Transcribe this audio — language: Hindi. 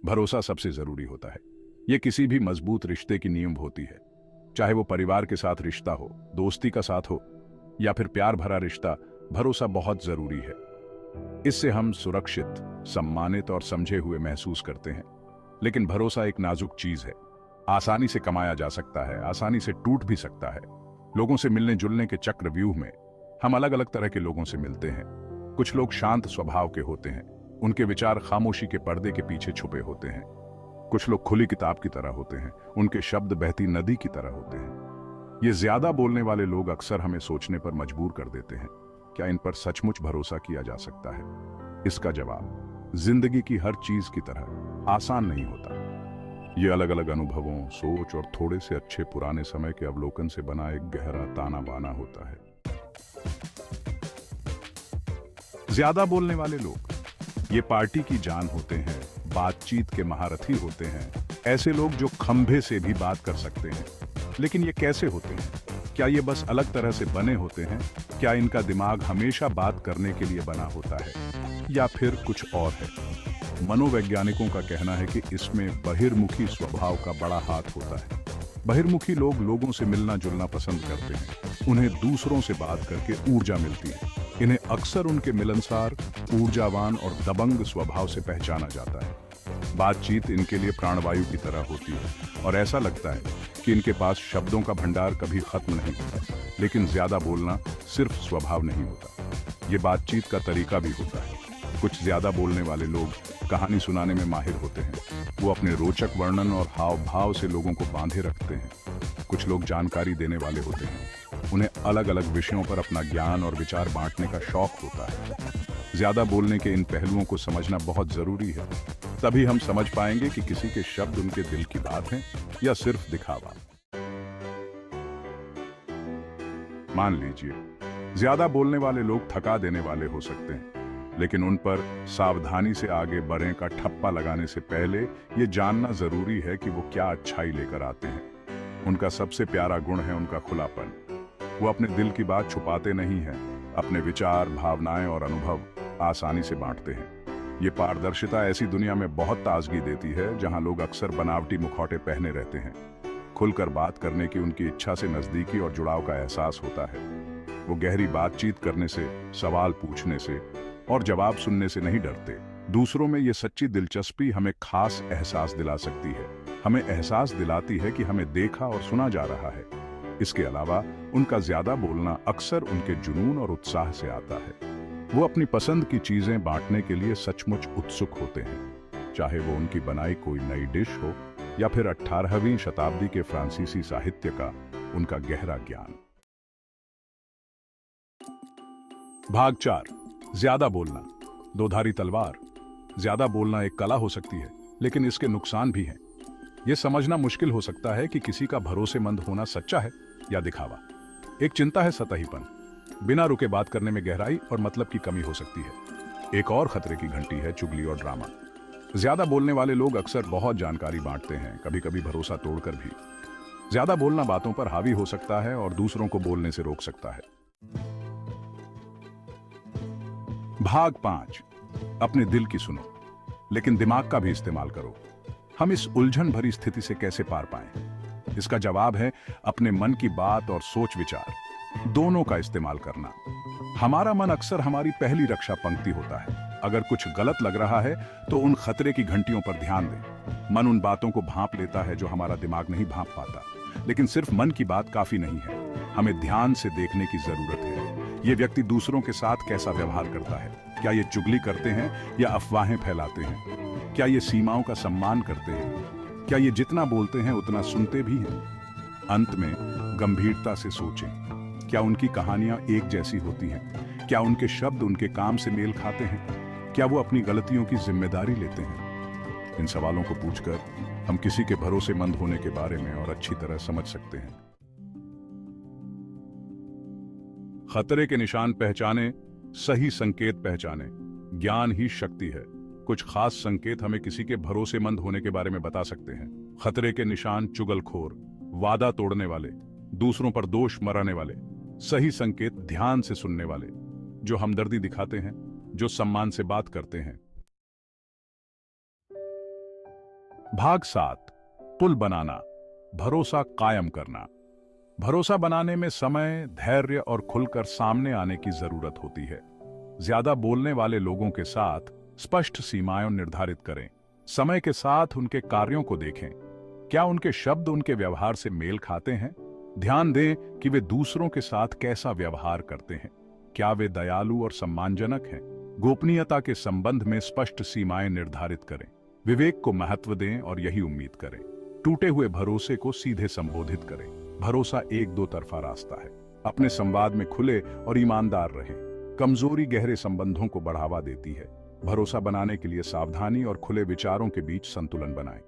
भरोसा सबसे जरूरी होता है। यह किसी भी मजबूत रिश्ते की नींव होती है। चाहे वो परिवार के साथ रिश्ता हो, दोस्ती का साथ हो या फिर प्यार भरा रिश्ता, भरोसा बहुत जरूरी है। इससे हम सुरक्षित, सम्मानित और समझे हुए महसूस करते हैं। लेकिन भरोसा एक नाजुक चीज है। आसानी से कमाया जा सकता है, आसानी से टूट भी सकता है। लोगों से मिलने जुलने के चक्रव्यूह में हम अलग अलग तरह के लोगों से मिलते हैं। कुछ लोग शांत स्वभाव के होते हैं, उनके विचार खामोशी के पर्दे के पीछे छुपे होते हैं। कुछ लोग खुली किताब की तरह होते हैं, उनके शब्द बहती नदी की तरह होते हैं। ये ज्यादा बोलने वाले लोग अक्सर हमें सोचने पर मजबूर कर देते हैं, क्या इन पर सचमुच भरोसा किया जा सकता है? इसका जवाब जिंदगी की हर चीज की तरह आसान नहीं होता। ये अलग अलग अनुभवों, सोच और थोड़े से अच्छे पुराने समय के अवलोकन से बना एक गहरा ताना बाना होता है। ज्यादा बोलने वाले लोग ये पार्टी की जान होते हैं, बातचीत के महारथी होते हैं। ऐसे लोग जो खंभे से भी बात कर सकते हैं। लेकिन ये कैसे होते हैं? क्या ये बस अलग तरह से बने होते हैं? क्या इनका दिमाग हमेशा बात करने के लिए बना होता है, या फिर कुछ और है? मनोवैज्ञानिकों का कहना है कि इसमें बहिर्मुखी स्वभाव का बड़ा हाथ होता है। बहिर्मुखी लोग लोगों से मिलना जुलना पसंद करते हैं। उन्हें दूसरों से बात करके ऊर्जा मिलती है। इन्हें अक्सर उनके मिलनसार, ऊर्जावान और दबंग स्वभाव से पहचाना जाता है। बातचीत इनके लिए प्राणवायु की तरह होती है और ऐसा लगता है कि इनके पास शब्दों का भंडार कभी खत्म नहीं होता। लेकिन ज्यादा बोलना सिर्फ स्वभाव नहीं होता, ये बातचीत का तरीका भी होता है। कुछ ज्यादा बोलने वाले लोग कहानी सुनाने में माहिर होते हैं। वो अपने रोचक वर्णन और हाव भाव से लोगों को बांधे रखते हैं। कुछ लोग जानकारी देने वाले होते हैं। उन्हें अलग अलग विषयों पर अपना ज्ञान और विचार बांटने का शौक होता है। ज्यादा बोलने के इन पहलुओं को समझना बहुत जरूरी है। तभी हम समझ पाएंगे कि किसी के शब्द उनके दिल की बात हैं या सिर्फ दिखावा। मान लीजिए ज्यादा बोलने वाले लोग थका देने वाले हो सकते हैं, लेकिन उन पर सावधानी से आगे बढ़ें का ठप्पा लगाने से पहले ये जानना जरूरी है कि वो क्या अच्छाई लेकर आते हैं। उनका सबसे प्यारा गुण है उनका खुलापन। वो अपने दिल की बात छुपाते नहीं हैं। अपने विचार, भावनाएं और अनुभव आसानी से बांटते हैं। ये पारदर्शिता ऐसी दुनिया में बहुत ताजगी देती है जहां लोग अक्सर बनावटी मुखौटे पहने रहते हैं। खुलकर बात करने की उनकी इच्छा से नजदीकी और जुड़ाव का एहसास होता है। वो गहरी बातचीत करने से, सवाल पूछने से और जवाब सुनने से नहीं डरते। दूसरों में ये सच्ची दिलचस्पी हमें खास एहसास दिला सकती है। हमें एहसास दिलाती है कि हमें देखा और सुना जा रहा है। इसके अलावा उनका ज्यादा बोलना अक्सर उनके जुनून और उत्साह से आता है। वो अपनी पसंद की चीजें बांटने के लिए सचमुच उत्सुक होते हैं, चाहे वो उनकी बनाई कोई नई डिश हो या फिर 18वीं शताब्दी के फ्रांसीसी साहित्य का उनका गहरा ज्ञान। भाग 4, ज्यादा बोलना, दोधारी तलवार। ज्यादा बोलना एक कला हो सकती है, लेकिन इसके नुकसान भी हैं। यह समझना मुश्किल हो सकता है कि किसी का भरोसेमंद होना सच्चा है या दिखावा। एक चिंता है सतहीपन। बिना रुके बात करने में गहराई और मतलब की कमी हो सकती है। एक और खतरे की घंटी है चुगली और ड्रामा। ज्यादा बोलने वाले लोग अक्सर बहुत जानकारी बांटते हैं, कभी कभी भरोसा तोड़कर भी। ज्यादा बोलना बातों पर हावी हो सकता है और दूसरों को बोलने से रोक सकता है। भाग 5, अपने दिल की सुनो, लेकिन दिमाग का भी इस्तेमाल करो। हम इस उलझन भरी स्थिति से कैसे पार पाएं? इसका जवाब है अपने मन की बात और सोच विचार दोनों का इस्तेमाल करना। हमारा मन अक्सर हमारी पहली रक्षा पंक्ति होता है। अगर कुछ गलत लग रहा है तो उन खतरे की घंटियों पर ध्यान दें। मन उन बातों को भांप लेता है जो हमारा दिमाग नहीं भांप पाता। लेकिन सिर्फ मन की बात काफी नहीं है, हमें ध्यान से देखने की जरूरत है। ये व्यक्ति दूसरों के साथ कैसा व्यवहार करता है? क्या ये चुगली करते हैं या अफवाहें फैलाते हैं? क्या ये सीमाओं का सम्मान करते हैं? क्या ये जितना बोलते हैं उतना सुनते भी हैं? अंत में गंभीरता से सोचें, क्या उनकी कहानियां एक जैसी होती हैं? क्या उनके शब्द उनके काम से मेल खाते हैं? क्या वो अपनी गलतियों की जिम्मेदारी लेते हैं? इन सवालों को पूछकर हम किसी के भरोसेमंद होने के बारे में और अच्छी तरह समझ सकते हैं। खतरे के निशान पहचाने, सही संकेत पहचाने। ज्ञान ही शक्ति है। कुछ खास संकेत हमें किसी के भरोसेमंद होने के बारे में बता सकते हैं। खतरे के निशान: चुगलखोर, वादा तोड़ने वाले, दूसरों पर दोष मराने वाले। सही संकेत: ध्यान से सुनने वाले, जो हमदर्दी दिखाते हैं, जो सम्मान से बात करते हैं। भाग 7। पुल बनाना, भरोसा कायम करना। भरोसा बनाने में समय, धैर्य और खुलकर सामने आने की जरूरत होती है। ज्यादा बोलने वाले लोगों के साथ स्पष्ट सीमाएं निर्धारित करें। समय के साथ उनके कार्यों को देखें। क्या उनके शब्द उनके व्यवहार से मेल खाते हैं? ध्यान दें कि वे दूसरों के साथ कैसा व्यवहार करते हैं। क्या वे दयालु और सम्मानजनक हैं? गोपनीयता के संबंध में स्पष्ट सीमाएं निर्धारित करें। विवेक को महत्व दें और यही उम्मीद करें। टूटे हुए भरोसे को सीधे संबोधित करें। भरोसा एक दो तरफा रास्ता है। अपने संवाद में खुले और ईमानदार रहें। कमजोरी गहरे संबंधों को बढ़ावा देती है। भरोसा बनाने के लिए सावधानी और खुले विचारों के बीच संतुलन बनाएं।